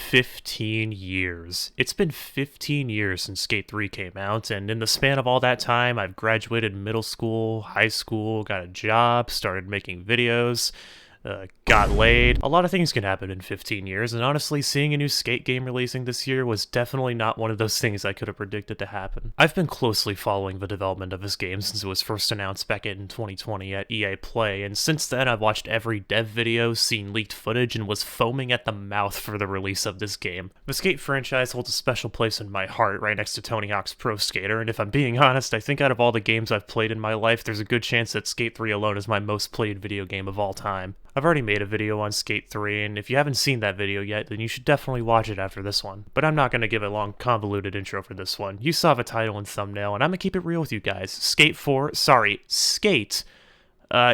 15 years. It's been 15 years since Skate 3 came out, and in the span of all that time, I've graduated middle school, high school, got a job, started making videos, got laid. A lot of things can happen in 15 years, and honestly, seeing a new Skate game releasing this year was definitely not one of those things I could have predicted to happen. I've been closely following the development of this game since it was first announced back in 2020 at EA Play, and since then I've watched every dev video, seen leaked footage, and was foaming at the mouth for the release of this game. The Skate franchise holds a special place in my heart, right next to Tony Hawk's Pro Skater, and if I'm being honest, I think out of all the games I've played in my life, there's a good chance that Skate 3 alone is my most played video game of all time. I've already made a video on Skate 3, and if you haven't seen that video yet, then you should definitely watch it after this one. But I'm not going to give a long, convoluted intro for this one. You saw the title and thumbnail, and I'm going to keep it real with you guys. Skate,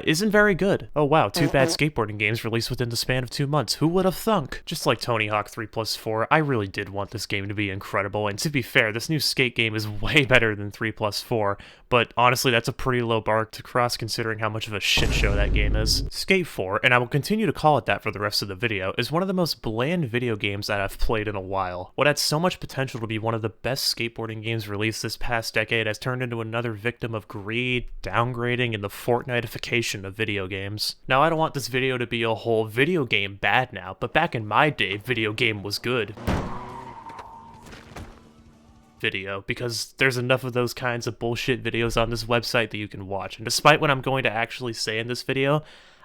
isn't very good. Oh wow, two bad skateboarding games released within the span of 2 months. Who would have thunk? Just like Tony Hawk 3+4, I really did want this game to be incredible, and to be fair, this new Skate game is way better than 3+4, but honestly that's a pretty low bar to cross considering how much of a shit show that game is. Skate 4, and I will continue to call it that for the rest of the video, is one of the most bland video games that I've played in a while. What had so much potential to be one of the best skateboarding games released this past decade has turned into another victim of greed, downgrading, and the Fortnite-ification of video games. Now, I don't want this video to be a whole video game bad now, but back in my day, video game was good video, because there's enough of those kinds of bullshit videos on this website that you can watch, and despite what I'm going to actually say in this video,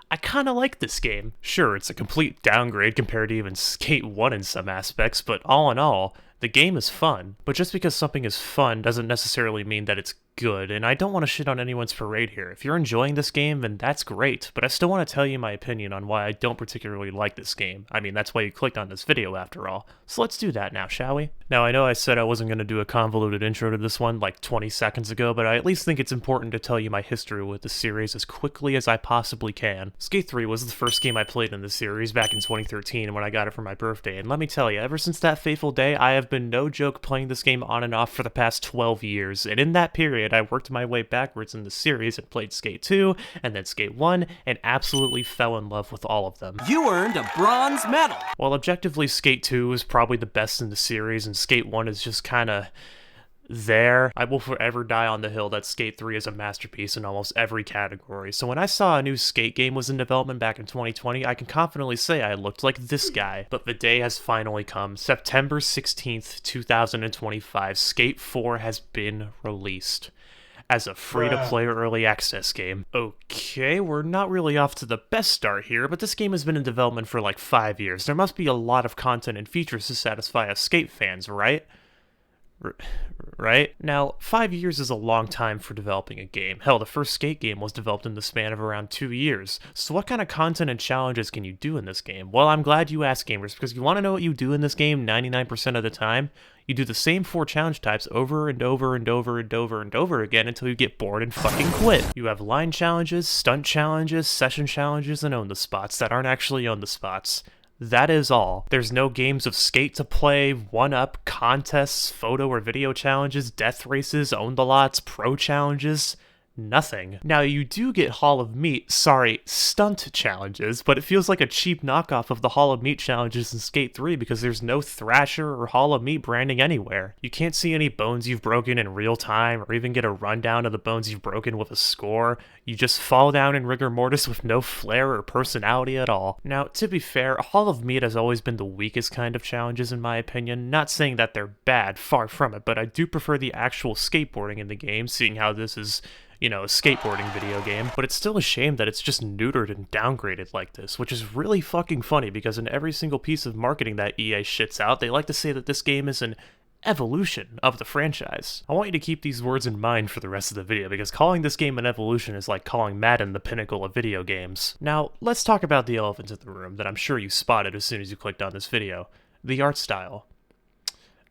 I kinda like this game. Sure, it's a complete downgrade compared to even Skate 1 in some aspects, but all in all, the game is fun. But just because something is fun doesn't necessarily mean that it's good, and I don't want to shit on anyone's parade here. If you're enjoying this game, then that's great, but I still want to tell you my opinion on why I don't particularly like this game. I mean, that's why you clicked on this video after all. So let's do that now, shall we? Now, I know I said I wasn't going to do a convoluted intro to this one like 20 seconds ago, but I at least think it's important to tell you my history with the series as quickly as I possibly can. Skate 3 was the first game I played in the series back in 2013 when I got it for my birthday, and let me tell you, ever since that fateful day, I have been no joke playing this game on and off for the past 12 years, and in that period, I worked my way backwards in the series and played Skate 2, and then Skate 1, and absolutely fell in love with all of them. You earned a bronze medal! While objectively Skate 2 is probably the best in the series, and Skate 1 is just kinda there, I will forever die on the hill that Skate 3 is a masterpiece in almost every category. So when I saw a new Skate game was in development back in 2020, I can confidently say I looked like this guy. But the day has finally come. September 16th, 2025, Skate 4 has been released as a free-to-play early access game. Okay, we're not really off to the best start here, but this game has been in development for like 5 years. There must be a lot of content and features to satisfy us Skate fans, right? Right? Now, 5 years is a long time for developing a game. Hell, the first Skate game was developed in the span of around 2 years. So what kind of content and challenges can you do in this game? Well, I'm glad you asked, gamers, because you want to know what you do in this game 99% of the time? You do the same 4 challenge types over and over and over and over and over again until you get bored and fucking quit. You have line challenges, stunt challenges, session challenges, and own the spots that aren't actually own the spots. That is all. There's no games of Skate to play, 1-up, contests, photo or video challenges, death races, own the lots, pro challenges. Nothing. Now, you do get stunt challenges, but it feels like a cheap knockoff of the Hall of Meat challenges in Skate 3 because there's no Thrasher or Hall of Meat branding anywhere. You can't see any bones you've broken in real time, or even get a rundown of the bones you've broken with a score. You just fall down in rigor mortis with no flair or personality at all. Now, to be fair, Hall of Meat has always been the weakest kind of challenges in my opinion. Not saying that they're bad, far from it, but I do prefer the actual skateboarding in the game, seeing how this is, you know, a skateboarding video game, but it's still a shame that it's just neutered and downgraded like this, which is really fucking funny because in every single piece of marketing that EA shits out, they like to say that this game is an evolution of the franchise. I want you to keep these words in mind for the rest of the video because calling this game an evolution is like calling Madden the pinnacle of video games. Now, let's talk about the elephant in the room that I'm sure you spotted as soon as you clicked on this video. The art style.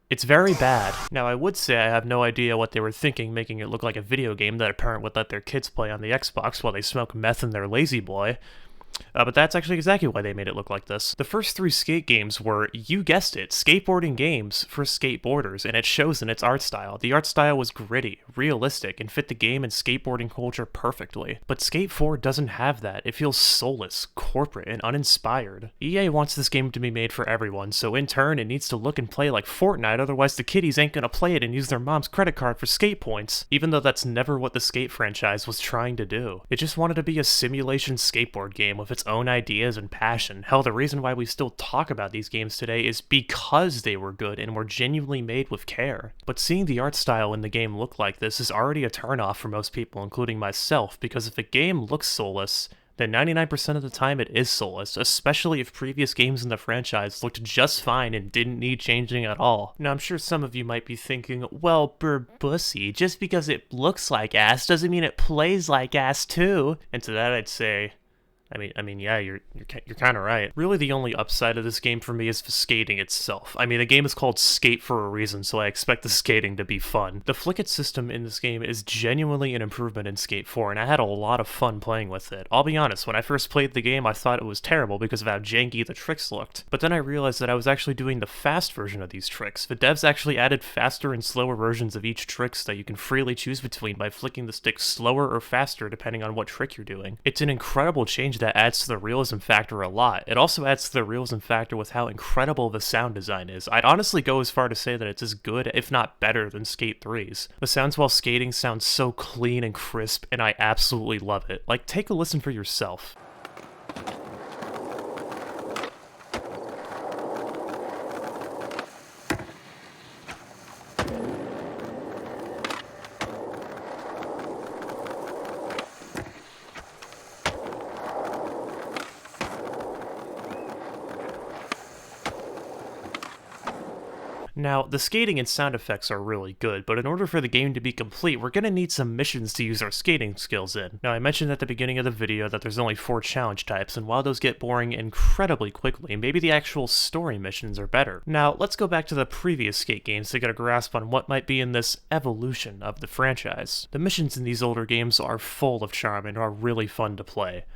It's very bad. Now, I would say I have no idea what they were thinking making it look like a video game that a parent would let their kids play on the Xbox while they smoke meth in their Lazy Boy. But that's actually exactly why they made it look like this. The first 3 skate games were, you guessed it, skateboarding games for skateboarders, and it shows in its art style. The art style was gritty, realistic, and fit the game and skateboarding culture perfectly. But Skate 4 doesn't have that. It feels soulless, corporate, and uninspired. EA wants this game to be made for everyone, so in turn, it needs to look and play like Fortnite, otherwise the kiddies ain't gonna play it and use their mom's credit card for skate points. Even though that's never what the Skate franchise was trying to do. It just wanted to be a simulation skateboard game with its own ideas and passion. Hell, the reason why we still talk about these games today is because they were good and were genuinely made with care. But seeing the art style in the game look like this is already a turnoff for most people, including myself, because if a game looks soulless, then 99% of the time it is soulless, especially if previous games in the franchise looked just fine and didn't need changing at all. Now I'm sure some of you might be thinking, well, bussy, just because it looks like ass doesn't mean it plays like ass too. And to that I'd say, I mean, yeah, you're kind of right. Really, the only upside of this game for me is the skating itself. I mean, the game is called Skate for a reason, so I expect the skating to be fun. The flick-it system in this game is genuinely an improvement in Skate 4, and I had a lot of fun playing with it. I'll be honest, when I first played the game, I thought it was terrible because of how janky the tricks looked. But then I realized that I was actually doing the fast version of these tricks. The devs actually added faster and slower versions of each trick so that you can freely choose between by flicking the stick slower or faster depending on what trick you're doing. It's an incredible change that adds to the realism factor a lot. It also adds to the realism factor with how incredible the sound design is. I'd honestly go as far to say that it's as good, if not better, than Skate 3's. The sounds while skating sound so clean and crisp, and I absolutely love it. Like, take a listen for yourself. Now, the skating and sound effects are really good, but in order for the game to be complete, we're gonna need some missions to use our skating skills in. Now, I mentioned at the beginning of the video that there's only 4 challenge types, and while those get boring incredibly quickly, maybe the actual story missions are better. Now, let's go back to the previous skate games to get a grasp on what might be in this evolution of the franchise. The missions in these older games are full of charm and are really fun to play.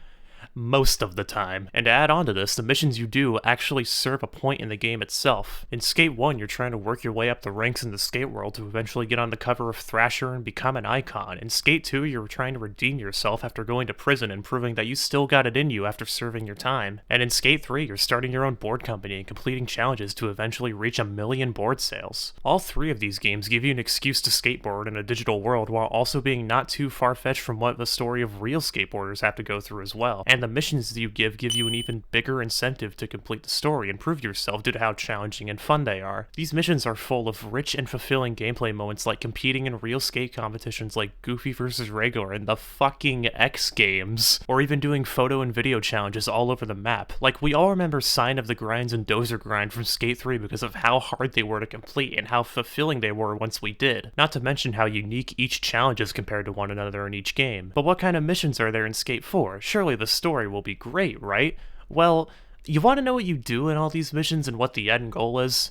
Most of the time. And to add on to this, the missions you do actually serve a point in the game itself. In Skate 1, you're trying to work your way up the ranks in the skate world to eventually get on the cover of Thrasher and become an icon. In Skate 2, you're trying to redeem yourself after going to prison and proving that you still got it in you after serving your time. And in Skate 3, you're starting your own board company and completing challenges to eventually reach 1 million board sales. All 3 of these games give you an excuse to skateboard in a digital world while also being not too far-fetched from what the story of real skateboarders have to go through as well. And the missions that you give you an even bigger incentive to complete the story and prove yourself due to how challenging and fun they are. These missions are full of rich and fulfilling gameplay moments like competing in real skate competitions like Goofy vs. Regular and the fucking X Games, or even doing photo and video challenges all over the map. Like, we all remember Sign of the Grinds and Dozer Grind from Skate 3 because of how hard they were to complete and how fulfilling they were once we did. Not to mention how unique each challenge is compared to one another in each game. But what kind of missions are there in Skate 4? Surely the story will be great, right? Well, you want to know what you do in all these missions and what the end goal is?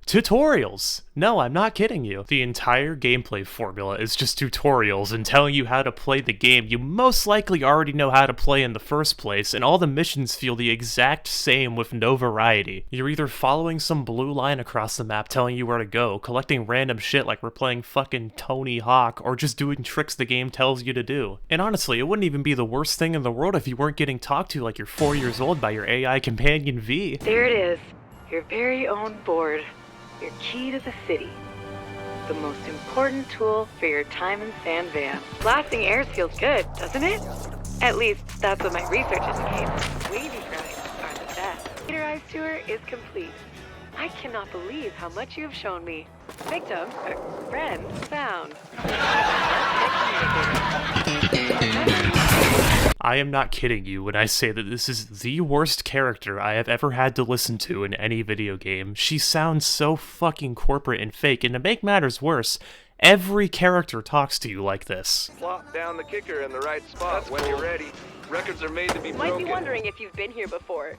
Tutorials! No, I'm not kidding you. The entire gameplay formula is just tutorials and telling you how to play the game you most likely already know how to play in the first place, and all the missions feel the exact same with no variety. You're either following some blue line across the map telling you where to go, collecting random shit like we're playing fucking Tony Hawk, or just doing tricks the game tells you to do. And honestly, it wouldn't even be the worst thing in the world if you weren't getting talked to like you're 4 years old by your AI companion V. There it is, your very own board. Your key to the city. The most important tool for your time in San Van. Blasting airs feels good, doesn't it? At least, that's what my research indicates. Wavy rides are the best. Computerized tour is complete. I cannot believe how much you have shown me. Victim, friend, found. I am not kidding you when I say that this is the worst character I have ever had to listen to in any video game. She sounds so fucking corporate and fake, and to make matters worse, every character talks to you like this. Plop down the kicker in the right spot when you're ready. Records are made to be broken. Might be wondering if you've been here before.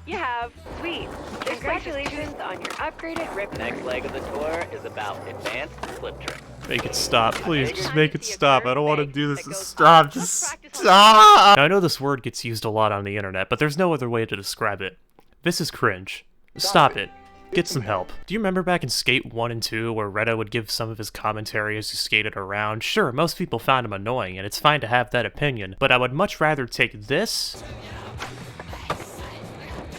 You have. Sweet. Congratulations on your upgraded rip. Next leg of the tour is about advanced flip tricks. Make it stop, please. Just make it stop. I don't want to do this. Stop. Just stop. Now, I know this word gets used a lot on the internet, but there's no other way to describe it. This is cringe. Stop it. Get some help. Do you remember back in Skate 1 and 2 where Reto would give some of his commentary as he skated around? Sure, most people found him annoying, and it's fine to have that opinion, but I would much rather take this...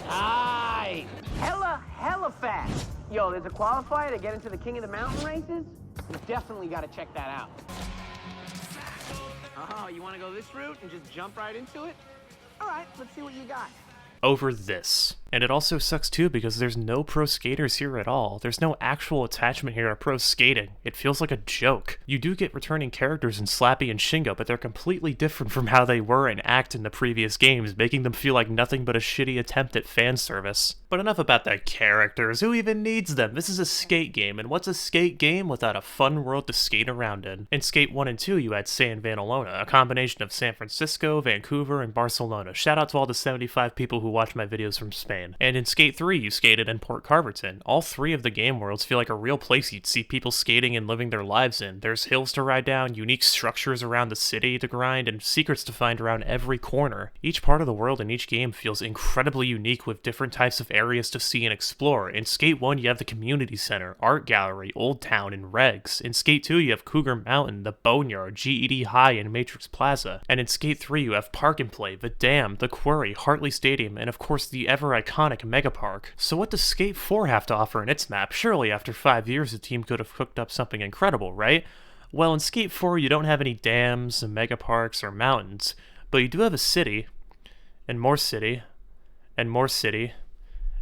Aye! Hella fast! Yo, there's a qualifier to get into the King of the Mountain races? We definitely gotta check that out. Oh, you wanna go this route and just jump right into it? Alright, let's see what you got. Over this. And it also sucks too because there's no pro skaters here at all. There's no actual attachment here to pro skating. It feels like a joke. You do get returning characters in Slappy and Shingo, but they're completely different from how they were and act in the previous games, making them feel like nothing but a shitty attempt at fan service. But enough about the characters. Who even needs them? This is a skate game, and what's a skate game without a fun world to skate around in? In Skate 1 and 2, you had San Vanalona, a combination of San Francisco, Vancouver, and Barcelona. Shout out to all the 75 people who watch my videos from Spain. And in Skate 3, you skated in Port Carverton. All three of the game worlds feel like a real place you'd see people skating and living their lives in. There's hills to ride down, unique structures around the city to grind, and secrets to find around every corner. Each part of the world in each game feels incredibly unique with different types of areas to see and explore. In Skate 1, you have the Community Center, Art Gallery, Old Town, and Regs. In Skate 2, you have Cougar Mountain, the Boneyard, GED High, and Matrix Plaza. And in Skate 3, you have Park and Play, the Dam, the Quarry, Hartley Stadium, and of course the ever-iconic Megapark. So what does Skate 4 have to offer in its map? Surely after 5 years the team could have cooked up something incredible, right? Well, in Skate 4 you don't have any dams, megaparks, or mountains, but you do have a city, and more city, and more city,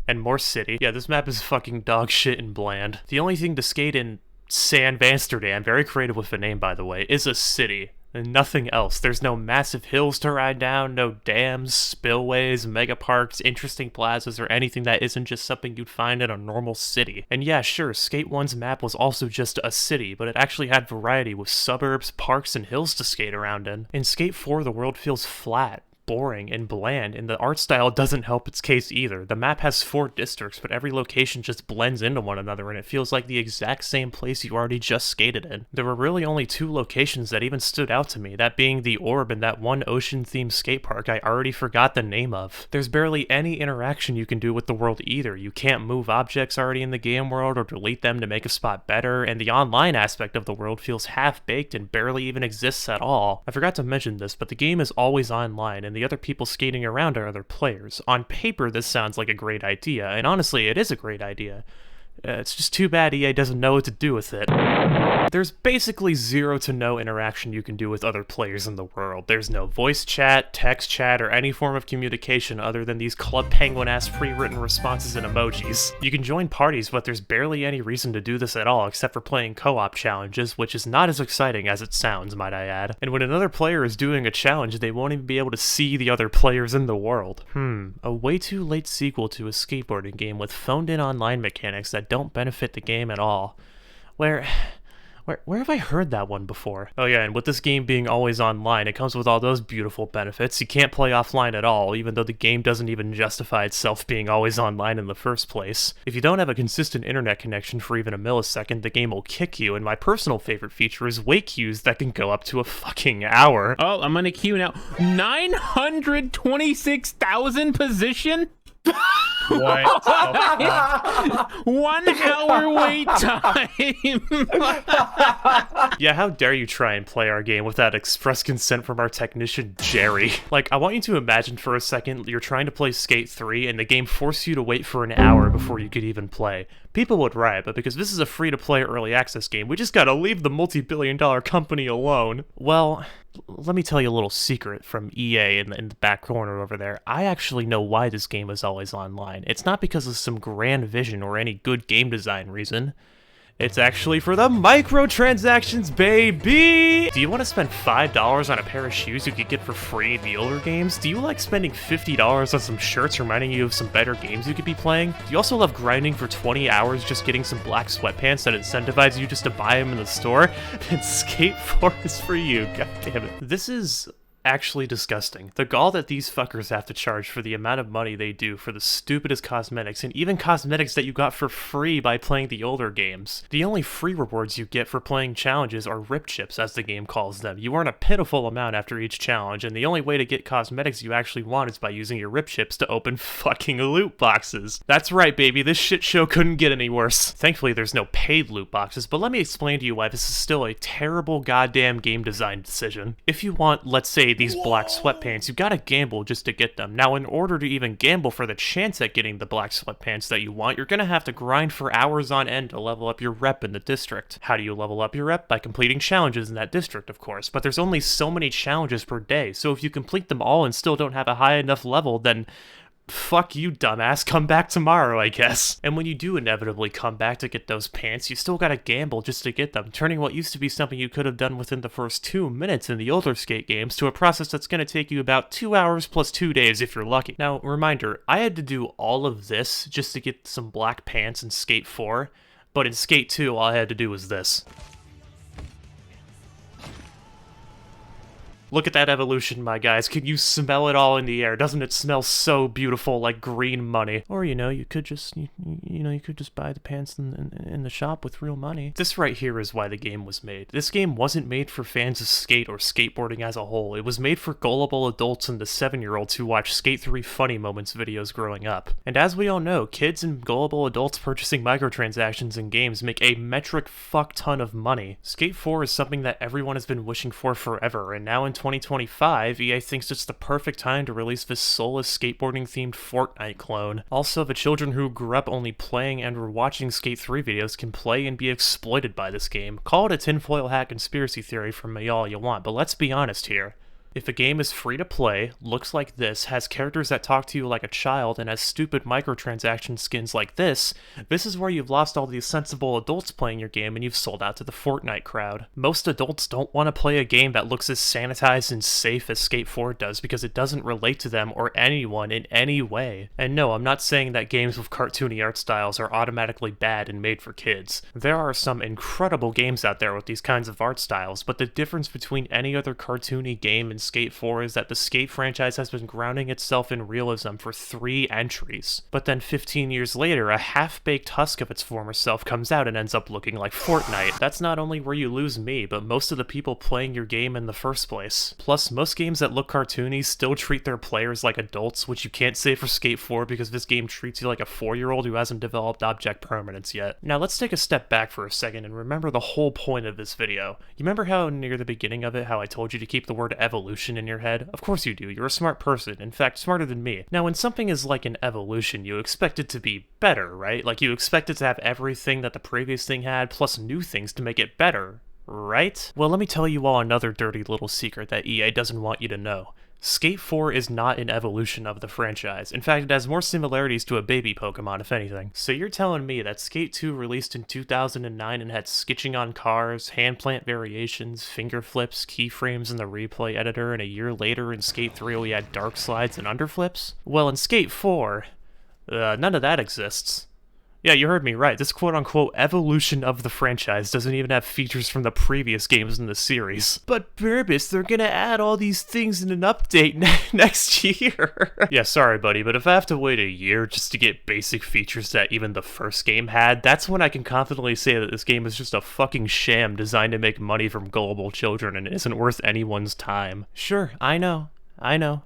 and more city. Yeah, this map is fucking dog shit and bland. The only thing to skate in San Vansterdam, very creative with the name by the way, is a city. And nothing else. There's no massive hills to ride down, no dams, spillways, megaparks, interesting plazas, or anything that isn't just something you'd find in a normal city. And yeah, sure, Skate 1's map was also just a city, but it actually had variety with suburbs, parks, and hills to skate around in. In Skate 4, the world feels flat, boring, and bland, and the art style doesn't help its case either. The map has 4 districts, but every location just blends into one another, and it feels like the exact same place you already just skated in. There were really only 2 locations that even stood out to me, that being the Orb and that one ocean-themed skate park I already forgot the name of. There's barely any interaction you can do with the world either. You can't move objects already in the game world or delete them to make a spot better, and the online aspect of the world feels half-baked and barely even exists at all. I forgot to mention this, but the game is always online, and the other people skating around are other players. On paper, this sounds like a great idea, and honestly, it is a great idea. It's just too bad EA doesn't know what to do with it. There's basically 0 to no interaction you can do with other players in the world. There's no voice chat, text chat, or any form of communication other than these Club Penguin-ass pre-written responses and emojis. You can join parties, but there's barely any reason to do this at all except for playing co-op challenges, which is not as exciting as it sounds, might I add. And when another player is doing a challenge, they won't even be able to see the other players in the world. A way too late sequel to a skateboarding game with phoned-in online mechanics that don't benefit the game at all. Where have I heard that one before? Oh yeah, and with this game being always online, it comes with all those beautiful benefits. You can't play offline at all, even though the game doesn't even justify itself being always online in the first place. If you don't have a consistent internet connection for even a millisecond, the game will kick you, and my personal favorite feature is wait queues that can go up to a fucking hour. Oh, I'm gonna queue now. 926,000 position? What? 1 hour wait time. Yeah, how dare you try and play our game without express consent from our technician, Jerry. Like, I want you to imagine for a second you're trying to play Skate 3 and the game forced you to wait for an hour before you could even play. People would riot, but because this is a free-to-play early access game, we just gotta leave the multi-billion-dollar company alone. Well, let me tell you a little secret from EA in the back corner over there. I actually know why this game is always online. It's not because of some grand vision or any good game design reason. It's actually for the microtransactions, baby! Do you want to spend $5 on a pair of shoes you could get for free in the older games? Do you like spending $50 on some shirts reminding you of some better games you could be playing? Do you also love grinding for 20 hours just getting some black sweatpants that incentivize you just to buy them in the store? Then Skate 4 is for you, god damn it. This is actually disgusting. The gall that these fuckers have to charge for the amount of money they do for the stupidest cosmetics, and even cosmetics that you got for free by playing the older games. The only free rewards you get for playing challenges are rip chips, as the game calls them. You earn a pitiful amount after each challenge, and the only way to get cosmetics you actually want is by using your rip chips to open fucking loot boxes. That's right, baby, this shit show couldn't get any worse. Thankfully, there's no paid loot boxes, but let me explain to you why this is still a terrible goddamn game design decision. If you want, let's say, these black sweatpants, you gotta gamble just to get them. Now, in order to even gamble for the chance at getting the black sweatpants that you want, you're gonna have to grind for hours on end to level up your rep in the district. How do you level up your rep? By completing challenges in that district, of course, but there's only so many challenges per day, so if you complete them all and still don't have a high enough level, then fuck you, dumbass, come back tomorrow, I guess. And when you do inevitably come back to get those pants, you still gotta gamble just to get them, turning what used to be something you could have done within the first 2 minutes in the older skate games to a process that's gonna take you about 2 hours plus 2 days if you're lucky. Now, reminder, I had to do all of this just to get some black pants in Skate 4, but in Skate 2, all I had to do was this. Look at that evolution, my guys. Can you smell it all in the air? Doesn't it smell so beautiful, like green money? Or, you know, you could just, you could just buy the pants in the shop with real money. This right here is why the game was made. This game wasn't made for fans of skate or skateboarding as a whole. It was made for gullible adults and the 7-year-olds who watched Skate 3 Funny Moments videos growing up. And as we all know, kids and gullible adults purchasing microtransactions in games make a metric fuck ton of money. Skate 4 is something that everyone has been wishing for forever, and now in 2025, EA thinks it's the perfect time to release this soulless skateboarding-themed Fortnite clone. Also, the children who grew up only playing and were watching Skate 3 videos can play and be exploited by this game. Call it a tinfoil hat conspiracy theory from me all you want, but let's be honest here. If a game is free to play, looks like this, has characters that talk to you like a child, and has stupid microtransaction skins like this is where you've lost all the sensible adults playing your game and you've sold out to the Fortnite crowd. Most adults don't want to play a game that looks as sanitized and safe as Skate 4 does because it doesn't relate to them or anyone in any way. And no, I'm not saying that games with cartoony art styles are automatically bad and made for kids. There are some incredible games out there with these kinds of art styles, but the difference between any other cartoony game and Skate 4 is that the Skate franchise has been grounding itself in realism for 3 entries. But then 15 years later, a half-baked husk of its former self comes out and ends up looking like Fortnite. That's not only where you lose me, but most of the people playing your game in the first place. Plus, most games that look cartoony still treat their players like adults, which you can't say for Skate 4 because this game treats you like a 4-year-old who hasn't developed object permanence yet. Now let's take a step back for a second and remember the whole point of this video. You remember how near the beginning of it, how I told you to keep the word evolution in your head? Of course you do, you're a smart person, in fact smarter than me. Now when something is like an evolution, you expect it to be better, right? Like you expect it to have everything that the previous thing had, plus new things to make it better, right? Well, let me tell you all another dirty little secret that EA doesn't want you to know. Skate 4 is not an evolution of the franchise. In fact, it has more similarities to a baby Pokemon, if anything. So you're telling me that Skate 2 released in 2009 and had sketching on cars, hand plant variations, finger flips, keyframes in the replay editor, and a year later in Skate 3 we had dark slides and underflips? Well, in Skate 4, none of that exists. Yeah, you heard me right. This quote-unquote evolution of the franchise doesn't even have features from the previous games in the series. But Burbis, they're gonna add all these things in an update next year. Yeah, sorry buddy, but if I have to wait a year just to get basic features that even the first game had, that's when I can confidently say that this game is just a fucking sham designed to make money from gullible children and isn't worth anyone's time. Sure, I know,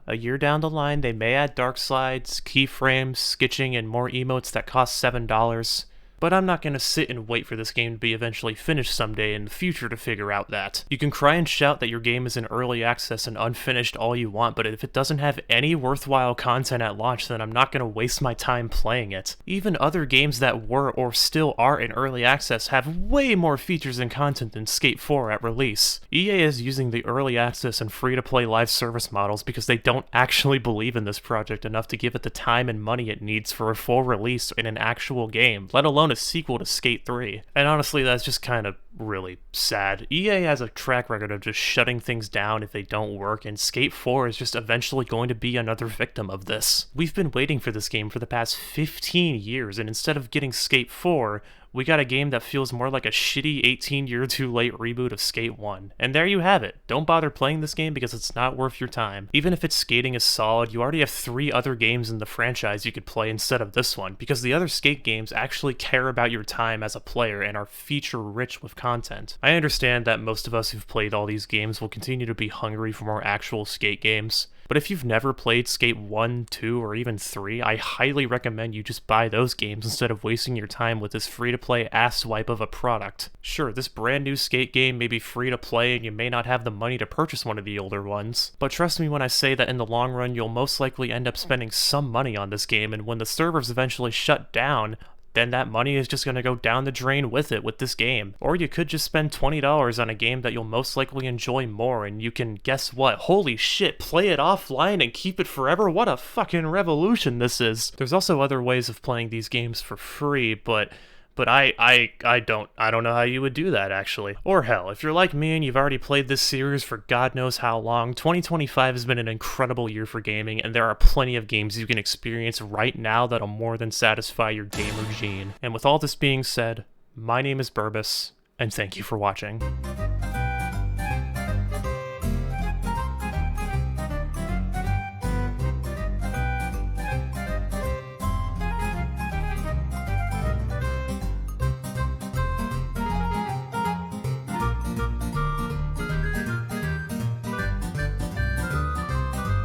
a year down the line they may add dark slides, keyframes, sketching, and more emotes that cost $7. But I'm not gonna sit and wait for this game to be eventually finished someday in the future to figure out that. You can cry and shout that your game is in early access and unfinished all you want, but if it doesn't have any worthwhile content at launch, then I'm not gonna waste my time playing it. Even other games that were or still are in early access have way more features and content than Skate 4 at release. EA is using the early access and free-to-play live service models because they don't actually believe in this project enough to give it the time and money it needs for a full release in an actual game, let alone a sequel to Skate 3. And honestly, that's just kind of really sad. EA has a track record of just shutting things down if they don't work, and Skate 4 is just eventually going to be another victim of this. We've been waiting for this game for the past 15 years, and instead of getting Skate 4, we got a game that feels more like a shitty 18-year-too-late reboot of Skate 1. And there you have it. Don't bother playing this game because it's not worth your time. Even if its skating is solid, you already have 3 other games in the franchise you could play instead of this one, because the other skate games actually care about your time as a player and are feature-rich with content. I understand that most of us who've played all these games will continue to be hungry for more actual skate games, but if you've never played Skate 1, 2, or even 3, I highly recommend you just buy those games instead of wasting your time with this free-to-play asswipe of a product. Sure, this brand new skate game may be free to play and you may not have the money to purchase one of the older ones, but trust me when I say that in the long run you'll most likely end up spending some money on this game, and when the servers eventually shut down, then that money is just going to go down the drain with it with this game. Or you could just spend $20 on a game that you'll most likely enjoy more, and you can, guess what, holy shit, play it offline and keep it forever? What a fucking revolution this is. There's also other ways of playing these games for free, but I don't know how you would do that, actually. Or hell, if you're like me and you've already played this series for God knows how long, 2025 has been an incredible year for gaming, and there are plenty of games you can experience right now that'll more than satisfy your gamer gene. And with all this being said, my name is Burbus, and thank you for watching.